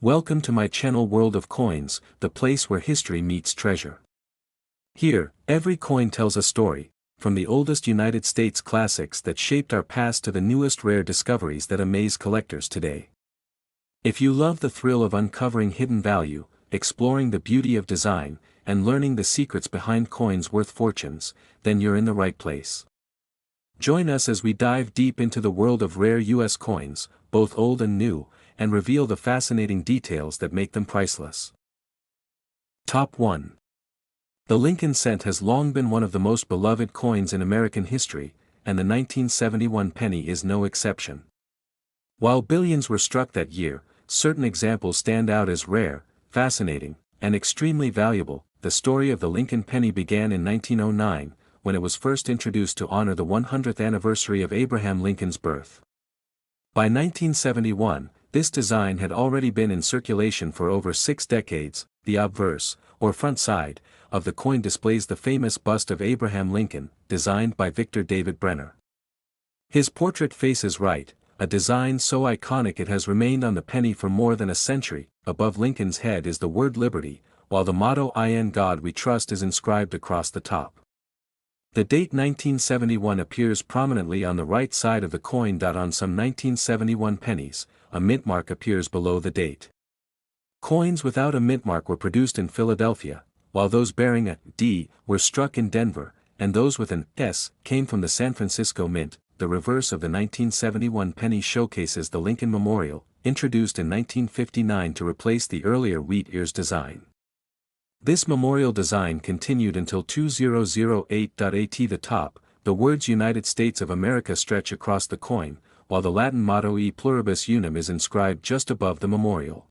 Welcome to my channel World of Coins, the place where history meets treasure. Here, every coin tells a story, from the oldest United States classics that shaped our past to the newest rare discoveries that amaze collectors today. If you love the thrill of uncovering hidden value, exploring the beauty of design, and learning the secrets behind coins worth fortunes, then you're in the right place. Join us as we dive deep into the world of rare U.S. coins, both old and new, and reveal the fascinating details that make them priceless. Top 1. The Lincoln cent has long been one of the most beloved coins in American history, and the 1971 penny is no exception. While billions were struck that year, certain examples stand out as rare, fascinating, and extremely valuable. The story of the Lincoln penny began in 1909, when it was first introduced to honor the 100th anniversary of Abraham Lincoln's birth. By 1971, this design had already been in circulation for over 6 decades. The obverse, or front side, of the coin displays the famous bust of Abraham Lincoln, designed by Victor David Brenner. His portrait faces right, a design so iconic it has remained on the penny for more than a century. Above Lincoln's head is the word Liberty, while the motto "In God We Trust" is inscribed across the top. The date 1971 appears prominently on the right side of the coin. On some 1971 pennies, a mint mark appears below the date. Coins without a mint mark were produced in Philadelphia, while those bearing a D were struck in Denver, and those with an S came from the San Francisco Mint. The reverse of the 1971 penny showcases the Lincoln Memorial, introduced in 1959 to replace the earlier wheat ears design. This memorial design continued until 2008. At the top, the words United States of America stretch across the coin, while the Latin motto E pluribus unum is inscribed just above the memorial.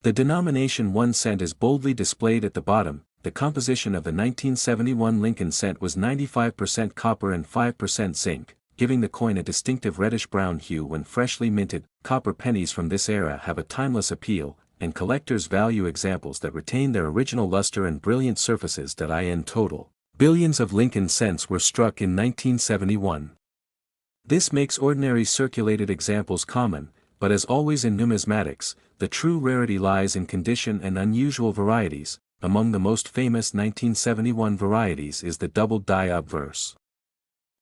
The denomination 1 cent is boldly displayed at the bottom. The composition of the 1971 Lincoln cent was 95% copper and 5% zinc, giving the coin a distinctive reddish-brown hue when freshly minted. Copper pennies from this era have a timeless appeal, and collectors value examples that retain their original luster and brilliant surfaces. In total, billions of Lincoln cents were struck in 1971. This makes ordinary circulated examples common, but as always in numismatics, the true rarity lies in condition and unusual varieties. Among the most famous 1971 varieties is the doubled die obverse.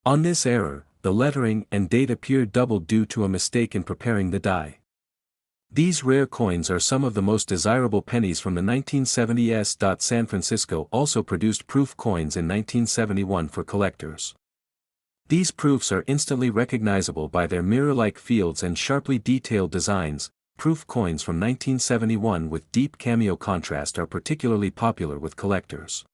On this error, the lettering and date appear doubled due to a mistake in preparing the die. These rare coins are some of the most desirable pennies from the 1970s. San Francisco also produced proof coins in 1971 for collectors. These proofs are instantly recognizable by their mirror-like fields and sharply detailed designs. Proof coins from 1971 with deep cameo contrast are particularly popular with collectors.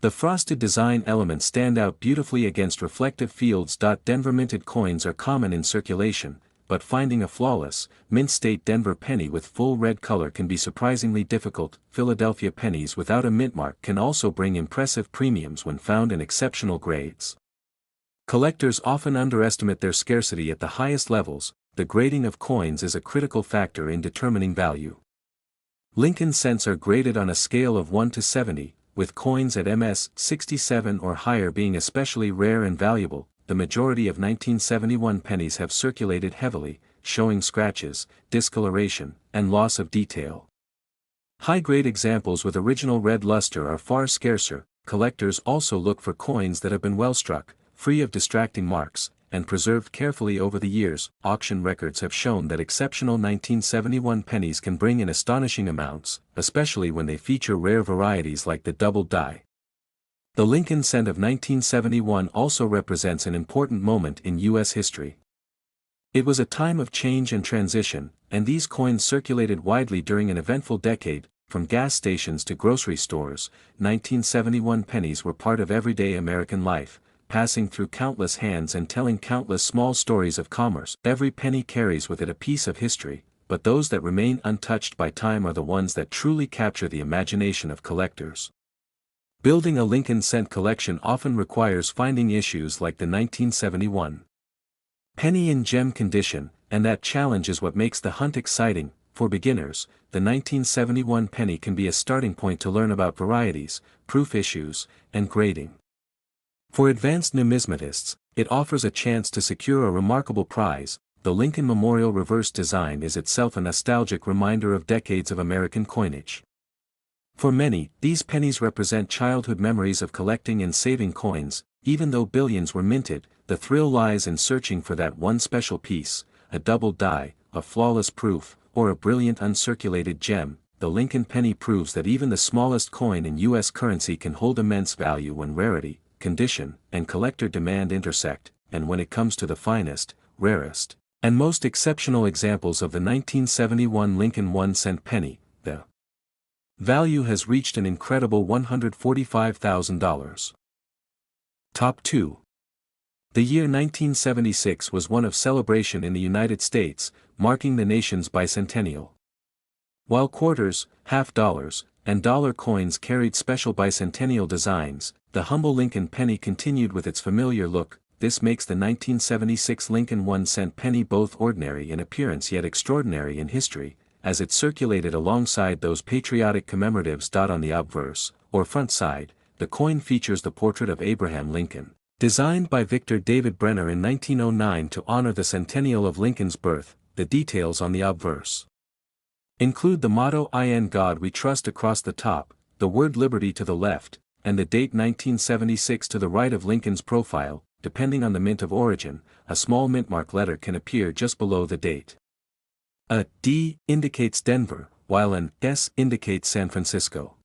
The frosted design elements stand out beautifully against reflective fields. Denver minted coins are common in circulation, but finding a flawless, mint-state Denver penny with full red color can be surprisingly difficult. Philadelphia pennies without a mint mark can also bring impressive premiums when found in exceptional grades. Collectors often underestimate their scarcity at the highest levels. The grading of coins is a critical factor in determining value. Lincoln cents are graded on a scale of 1 to 70, with coins at MS 67 or higher being especially rare and valuable. The majority of 1971 pennies have circulated heavily, showing scratches, discoloration, and loss of detail. High-grade examples with original red luster are far scarcer. Collectors also look for coins that have been well struck, free of distracting marks, and preserved carefully over the years. Auction records have shown that exceptional 1971 pennies can bring in astonishing amounts, especially when they feature rare varieties like the double die. The Lincoln cent of 1971 also represents an important moment in U.S. history. It was a time of change and transition, and these coins circulated widely during an eventful decade. From gas stations to grocery stores, 1971 pennies were part of everyday American life, passing through countless hands and telling countless small stories of commerce. Every penny carries with it a piece of history, but those that remain untouched by time are the ones that truly capture the imagination of collectors. Building a Lincoln cent collection often requires finding issues like the 1971 penny in gem condition, and that challenge is what makes the hunt exciting. For beginners, the 1971 penny can be a starting point to learn about varieties, proof issues, and grading. For advanced numismatists, it offers a chance to secure a remarkable prize. the Lincoln Memorial reverse design is itself a nostalgic reminder of decades of American coinage. For many, these pennies represent childhood memories of collecting and saving coins. Even though billions were minted, the thrill lies in searching for that one special piece, a doubled die, a flawless proof, or a brilliant uncirculated gem. The Lincoln penny proves that even the smallest coin in U.S. currency can hold immense value when rarity, condition, and collector demand intersect, and when it comes to the finest, rarest, and most exceptional examples of the 1971 Lincoln 1-cent penny, the value has reached an incredible $145,000. Top 2. The year 1976 was one of celebration in the United States, marking the nation's bicentennial. While quarters, half dollars, and dollar coins carried special bicentennial designs, the humble Lincoln penny continued with its familiar look. This makes the 1976 Lincoln 1-cent penny both ordinary in appearance yet extraordinary in history, as it circulated alongside those patriotic commemoratives. On the obverse, or front side, the coin features the portrait of Abraham Lincoln, designed by Victor David Brenner in 1909 to honor the centennial of Lincoln's birth. The details on the obverse include the motto "In God We Trust" across the top, the word liberty to the left, and the date 1976 to the right of Lincoln's profile. Depending on the mint of origin, a small mintmark letter can appear just below the date. A D indicates Denver, while an S indicates San Francisco.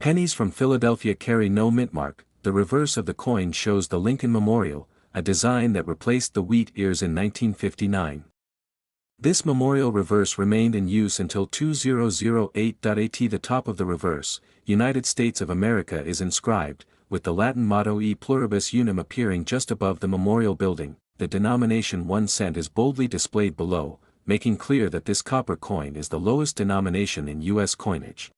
Pennies from Philadelphia carry no mintmark. The reverse of the coin shows the Lincoln Memorial, a design that replaced the wheat ears in 1959. This memorial reverse remained in use until 2008. At the top of the reverse, United States of America is inscribed, with the Latin motto E pluribus unum appearing just above the memorial building. The denomination 1 cent is boldly displayed below, making clear that this copper coin is the lowest denomination in U.S. coinage.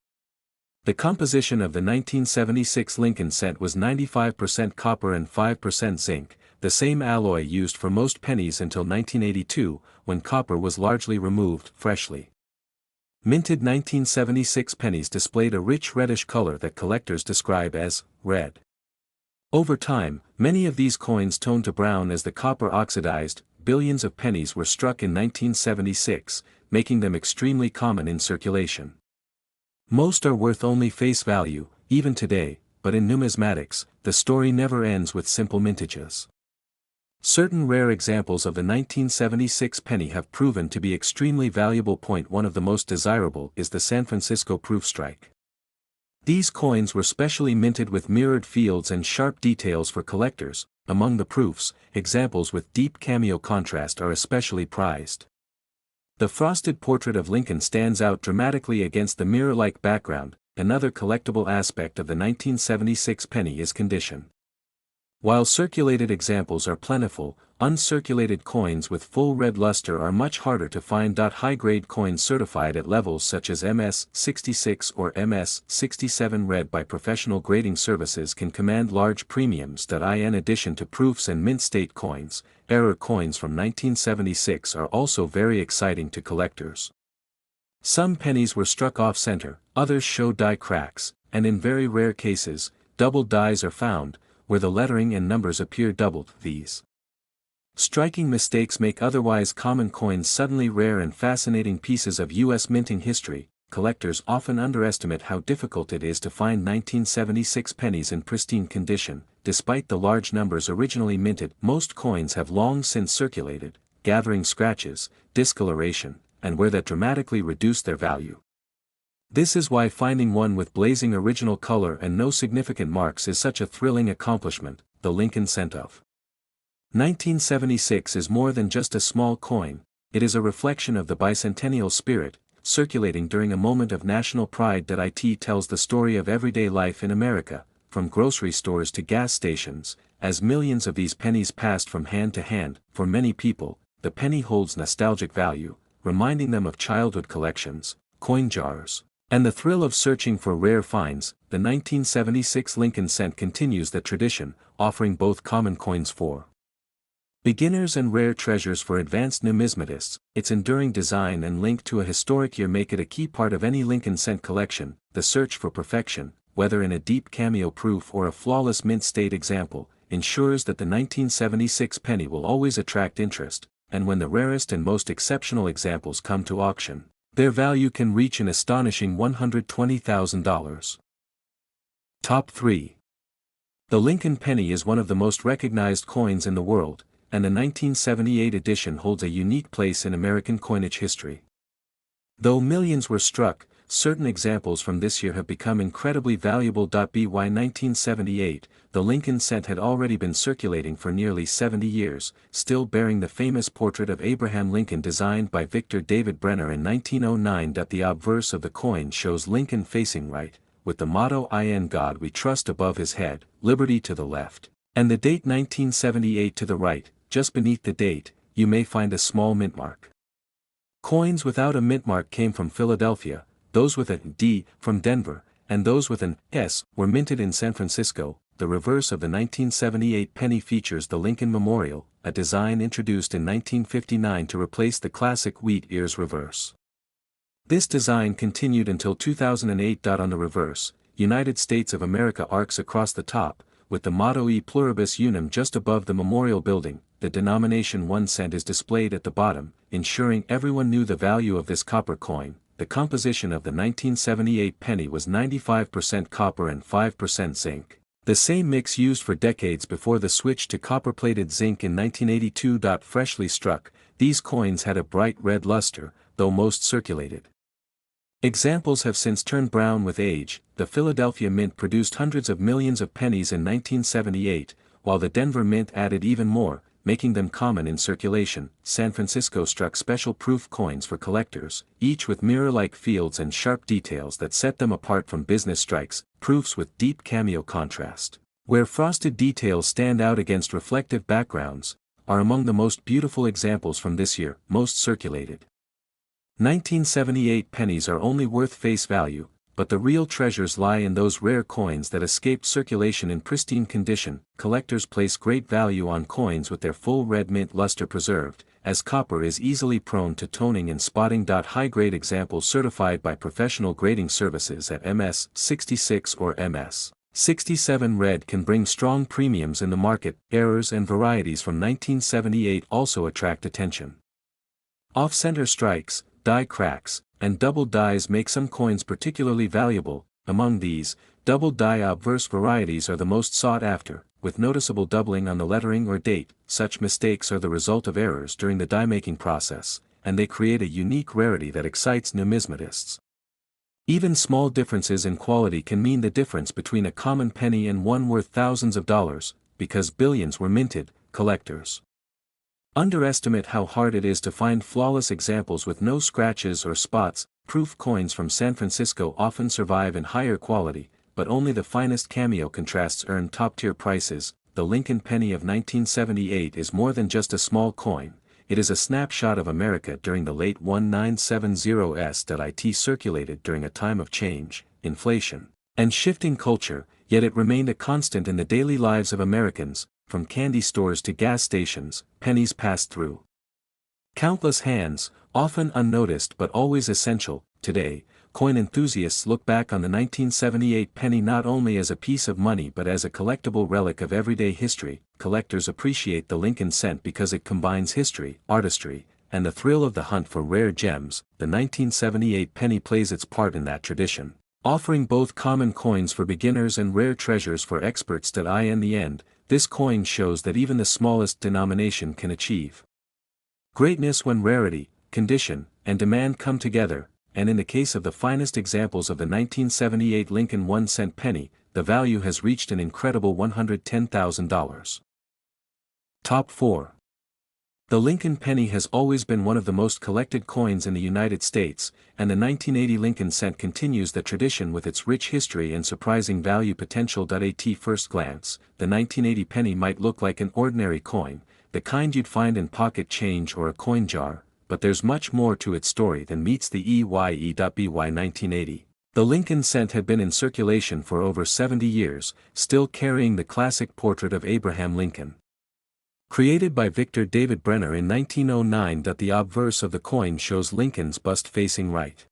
The composition of the 1976 Lincoln cent was 95% copper and 5% zinc, the same alloy used for most pennies until 1982, when copper was largely removed. Freshly minted 1976 pennies displayed a rich reddish color that collectors describe as red. Over time, many of these coins toned to brown as the copper oxidized. Billions of pennies were struck in 1976, making them extremely common in circulation. Most are worth only face value, even today, but in numismatics, the story never ends with simple mintages. Certain rare examples of the 1976 penny have proven to be extremely valuable. One of the most desirable is the San Francisco proof strike. These coins were specially minted with mirrored fields and sharp details for collectors. Among the proofs, examples with deep cameo contrast are especially prized. The frosted portrait of Lincoln stands out dramatically against the mirror-like background. Another collectible aspect of the 1976 penny is condition. While circulated examples are plentiful, uncirculated coins with full red luster are much harder to find. High-grade coins certified at levels such as MS-66 or MS-67 read by professional grading services can command large premiums. In addition to proofs and mint-state coins, error coins from 1976 are also very exciting to collectors. Some pennies were struck off-center, others show die cracks, and in very rare cases, doubled dies are found, where the lettering and numbers appear doubled. These striking mistakes make otherwise common coins suddenly rare and fascinating pieces of U.S. minting history. Collectors often underestimate how difficult it is to find 1976 pennies in pristine condition. Despite the large numbers originally minted, most coins have long since circulated, gathering scratches, discoloration, and wear that dramatically reduce their value. This is why finding one with blazing original color and no significant marks is such a thrilling accomplishment. The Lincoln cent of 1976 is more than just a small coin, it is a reflection of the bicentennial spirit, circulating during a moment of national pride. It tells the story of everyday life in America, from grocery stores to gas stations, as millions of these pennies passed from hand to hand. For many people, the penny holds nostalgic value, reminding them of childhood collections, coin jars, and the thrill of searching for rare finds. The 1976 Lincoln cent continues that tradition, offering both common coins for beginners and rare treasures for advanced numismatists. Its enduring design and link to a historic year make it a key part of any Lincoln cent collection. The search for perfection, whether in a deep cameo proof or a flawless mint state example, ensures that the 1976 penny will always attract interest. and when the rarest and most exceptional examples come to auction, their value can reach an astonishing $120,000. Top 3. The Lincoln penny is one of the most recognized coins in the world, and the 1978 edition holds a unique place in American coinage history. Though millions were struck, certain examples from this year have become incredibly valuable. By 1978, the Lincoln cent had already been circulating for nearly 70 years, still bearing the famous portrait of Abraham Lincoln designed by Victor David Brenner in 1909. The obverse of the coin shows Lincoln facing right, with the motto "In God We Trust" above his head, liberty to the left, and the date 1978 to the right. Just beneath the date, you may find a small mintmark. Coins without a mintmark came from Philadelphia, those with a D from Denver, and those with an S were minted in San Francisco. The reverse of the 1978 penny features the Lincoln Memorial, a design introduced in 1959 to replace the classic wheat ears reverse. This design continued until 2008. On the reverse, United States of America arcs across the top, with the motto E Pluribus Unum just above the memorial building. The denomination 1 cent is displayed at the bottom, ensuring everyone knew the value of this copper coin. The composition of the 1978 penny was 95% copper and 5% zinc, the same mix used for decades before the switch to copper-plated zinc in 1982. Freshly struck, these coins had a bright red luster, though most circulated. Examples have since turned brown with age. The Philadelphia Mint produced hundreds of millions of pennies in 1978, while the Denver Mint added even more, making them common in circulation. San Francisco struck special proof coins for collectors, each with mirror-like fields and sharp details that set them apart from business strikes, proofs with deep cameo contrast, where frosted details stand out against reflective backgrounds, are among the most beautiful examples from this year. Most circulated 1978 pennies are only worth face value, but the real treasures lie in those rare coins that escaped circulation in pristine condition. Collectors place great value on coins with their full red mint luster preserved, as copper is easily prone to toning and spotting. High-grade examples certified by professional grading services at MS 66 or MS 67 red can bring strong premiums in the market. Errors and varieties from 1978 also attract attention. Off-center strikes, die cracks, and double dies make some coins particularly valuable. Among these, double die obverse varieties are the most sought after, with noticeable doubling on the lettering or date. Such mistakes are the result of errors during the die-making process, and they create a unique rarity that excites numismatists. Even small differences in quality can mean the difference between a common penny and one worth thousands of dollars, because billions were minted. Collectors underestimate how hard it is to find flawless examples with no scratches or spots. Proof coins from San Francisco often survive in higher quality, but only the finest cameo contrasts earn top-tier prices. The Lincoln penny of 1978 is more than just a small coin, it is a snapshot of America during the late 1970s. It circulated during a time of change, inflation, and shifting culture, yet it remained a constant in the daily lives of Americans. From candy stores to gas stations, pennies passed through countless hands, often unnoticed but always essential. Today, coin enthusiasts look back on the 1978 penny not only as a piece of money but as a collectible relic of everyday history. Collectors appreciate the Lincoln cent because it combines history, artistry, and the thrill of the hunt for rare gems. The 1978 penny plays its part in that tradition, offering both common coins for beginners and rare treasures for experts. In the end, this coin shows that even the smallest denomination can achieve greatness when rarity, condition, and demand come together, and in the case of the finest examples of the 1978 Lincoln 1-cent penny, the value has reached an incredible $110,000. Top 4. The Lincoln penny has always been one of the most collected coins in the United States, and the 1980 Lincoln cent continues the tradition with its rich history and surprising value potential. At first glance, the 1980 penny might look like an ordinary coin, the kind you'd find in pocket change or a coin jar, but there's much more to its story than meets the EYE. By 1980, the Lincoln cent had been in circulation for over 70 years, still carrying the classic portrait of Abraham Lincoln. Created by Victor David Brenner in 1909. The obverse of the coin shows Lincoln's bust facing right.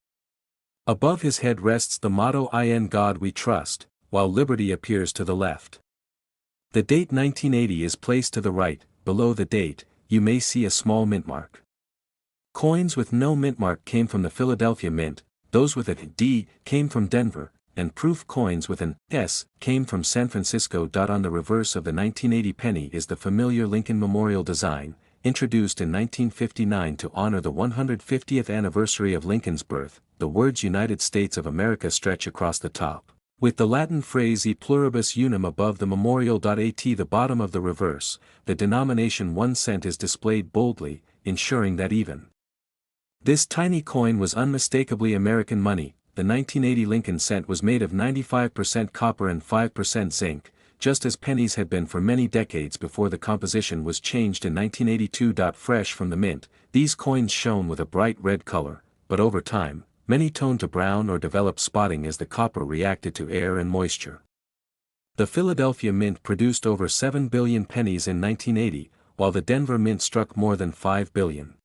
Above his head rests the motto "In God We Trust," while liberty appears to the left. The date 1980 is placed to the right, below the date, you may see a small mint mark. Coins with no mint mark came from the Philadelphia Mint, those with a D came from Denver, and proof coins with an S came from San Francisco. On the reverse of the 1980 penny is the familiar Lincoln Memorial design, introduced in 1959 to honor the 150th anniversary of Lincoln's birth. The words United States of America stretch across the top, with the Latin phrase E pluribus unum above the memorial. At the bottom of the reverse, the denomination 1 cent is displayed boldly, ensuring that even this tiny coin was unmistakably American money. The 1980 Lincoln cent was made of 95% copper and 5% zinc, just as pennies had been for many decades before the composition was changed in 1982. Fresh from the mint, these coins shone with a bright red color, but over time, many toned to brown or developed spotting as the copper reacted to air and moisture. The Philadelphia Mint produced over 7 billion pennies in 1980, while the Denver Mint struck more than 5 billion.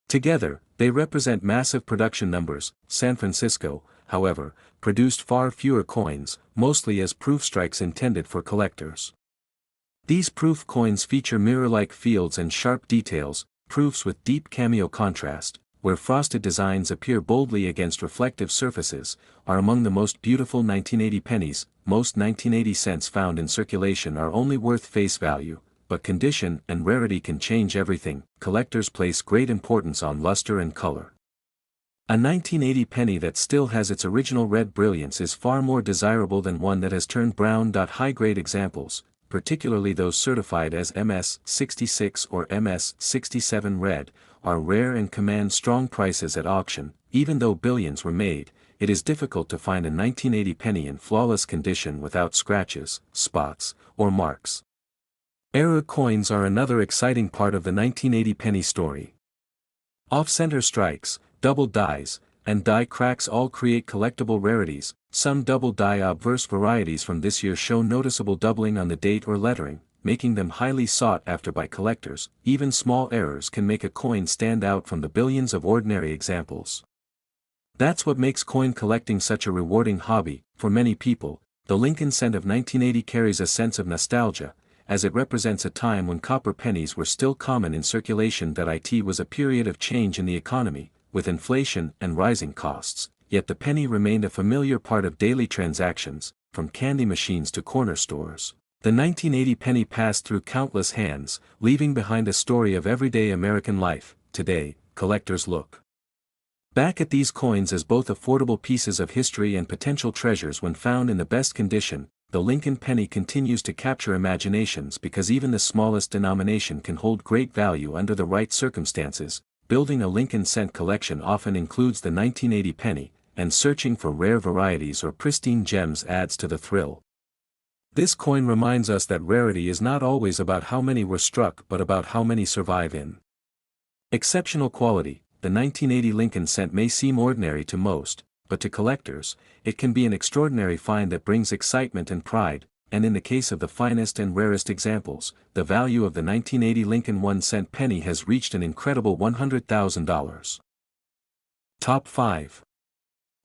Together, they represent massive production numbers. San Francisco, however, produced far fewer coins, mostly as proof strikes intended for collectors. These proof coins feature mirror-like fields and sharp details, proofs with deep cameo contrast, where frosted designs appear boldly against reflective surfaces, are among the most beautiful 1980 pennies. Most 1980 cents found in circulation are only worth face value, but condition and rarity can change everything. Collectors place great importance on luster and color. A 1980 penny that still has its original red brilliance is far more desirable than one that has turned brown. High-grade examples, particularly those certified as MS-66 or MS-67 red, are rare and command strong prices at auction. Even though billions were made, it is difficult to find a 1980 penny in flawless condition without scratches, spots, or marks. Error coins are another exciting part of the 1980 penny story. Off-center strikes, double dies, and die cracks all create collectible rarities. Some double die obverse varieties from this year show noticeable doubling on the date or lettering, making them highly sought after by collectors. Even small errors can make a coin stand out from the billions of ordinary examples. That's what makes coin collecting such a rewarding hobby. For many people, the Lincoln cent of 1980 carries a sense of nostalgia, as it represents a time when copper pennies were still common in circulation. It was a period of change in the economy, with inflation and rising costs, yet the penny remained a familiar part of daily transactions, from candy machines to corner stores. The 1980 penny passed through countless hands, leaving behind a story of everyday American life. Today, collectors look back at these coins as both affordable pieces of history and potential treasures when found in the best condition. The Lincoln penny continues to capture imaginations because even the smallest denomination can hold great value under the right circumstances. Building a Lincoln cent collection often includes the 1980 penny, and searching for rare varieties or pristine gems adds to the thrill. This coin reminds us that rarity is not always about how many were struck but about how many survive in exceptional quality. The 1980 Lincoln cent may seem ordinary to most, but to collectors, it can be an extraordinary find that brings excitement and pride, and in the case of the finest and rarest examples, the value of the 1980 Lincoln 1-cent penny has reached an incredible $100,000. Top 5.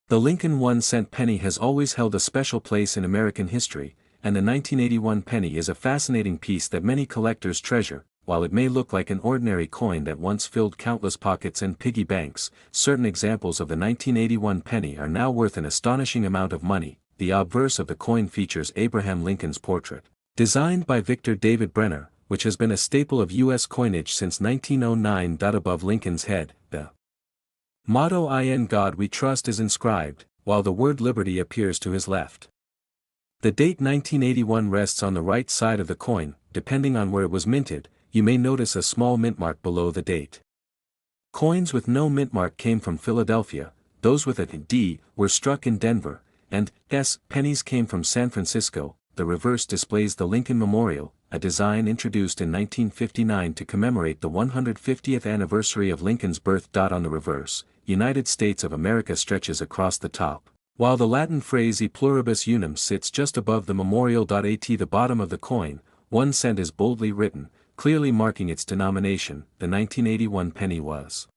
The Lincoln 1-cent penny has always held a special place in American history, and the 1981 penny is a fascinating piece that many collectors treasure. While it may look like an ordinary coin that once filled countless pockets and piggy banks, certain examples of the 1981 penny are now worth an astonishing amount of money. The obverse of the coin features Abraham Lincoln's portrait, designed by Victor David Brenner, which has been a staple of U.S. coinage since 1909. Above Lincoln's head, the motto "In God We Trust" is inscribed, while the word liberty appears to his left. The date 1981 rests on the right side of the coin. Depending on where it was minted, you may notice a small mint mark below the date. Coins with no mint mark came from Philadelphia, those with a D were struck in Denver, and S pennies came from San Francisco. The reverse displays the Lincoln Memorial, a design introduced in 1959 to commemorate the 150th anniversary of Lincoln's birth. On the reverse, United States of America stretches across the top, while the Latin phrase E pluribus unum sits just above the memorial. At the bottom of the coin, 1 cent is boldly written, clearly marking its denomination. The 1981 penny was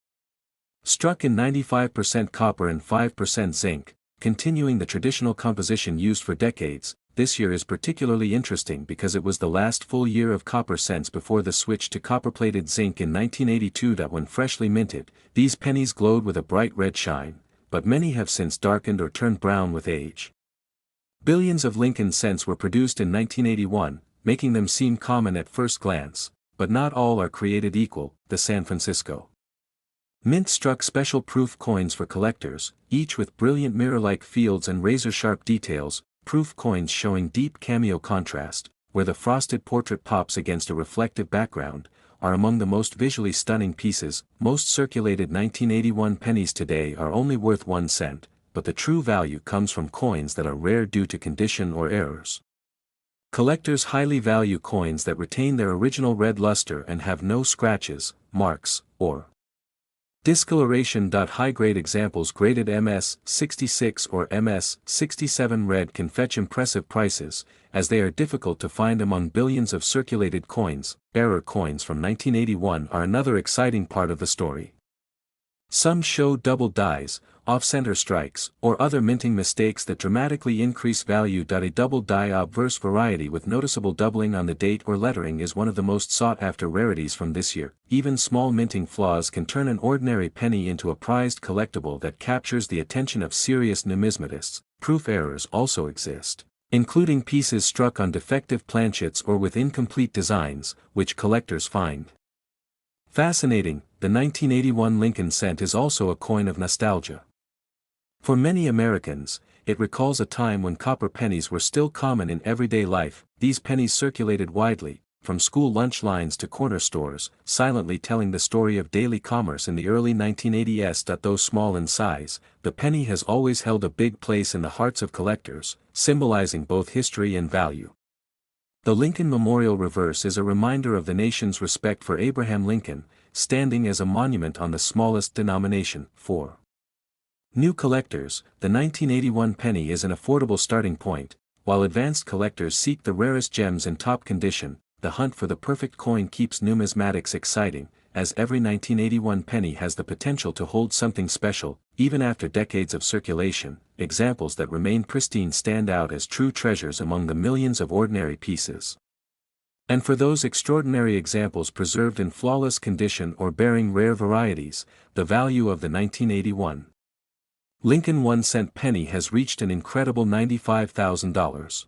struck in 95% copper and 5% zinc, continuing the traditional composition used for decades. this year is particularly interesting because it was the last full year of copper cents before the switch to copper-plated zinc in 1982. When freshly minted, these pennies glowed with a bright red shine, but many have since darkened or turned brown with age. Billions of Lincoln cents were produced in 1981, making them seem common at first glance, but not all are created equal. The San Francisco Mint struck special proof coins for collectors, each with brilliant mirror-like fields and razor-sharp details, proof coins showing deep cameo contrast, where the frosted portrait pops against a reflective background, are among the most visually stunning pieces. Most circulated 1981 pennies today are only worth 1 cent, but the true value comes from coins that are rare due to condition or errors. Collectors highly value coins that retain their original red luster and have no scratches, marks, or discoloration. High-grade examples graded MS-66 or MS-67 red can fetch impressive prices, as they are difficult to find among billions of circulated coins. Error coins from 1981 are another exciting part of the story. Some show double dies, off-center strikes, or other minting mistakes that dramatically increase value. A double die obverse variety with noticeable doubling on the date or lettering is one of the most sought-after rarities from this year. Even small minting flaws can turn an ordinary penny into a prized collectible that captures the attention of serious numismatists. Proof errors also exist, including pieces struck on defective planchets or with incomplete designs, which collectors find fascinating. The 1981 Lincoln cent is also a coin of nostalgia. For many Americans, it recalls a time when copper pennies were still common in everyday life. These pennies circulated widely, from school lunch lines to corner stores, silently telling the story of daily commerce in the early 1980s. Though small in size, the penny has always held a big place in the hearts of collectors, symbolizing both history and value. The Lincoln Memorial reverse is a reminder of the nation's respect for Abraham Lincoln, standing as a monument on the smallest denomination. For new collectors, the 1981 penny is an affordable starting point. While advanced collectors seek the rarest gems in top condition, the hunt for the perfect coin keeps numismatics exciting, as every 1981 penny has the potential to hold something special. Even after decades of circulation, examples that remain pristine stand out as true treasures among the millions of ordinary pieces. And for those extraordinary examples preserved in flawless condition or bearing rare varieties, the value of the 1981 Lincoln 1 cent penny has reached an incredible $95,000.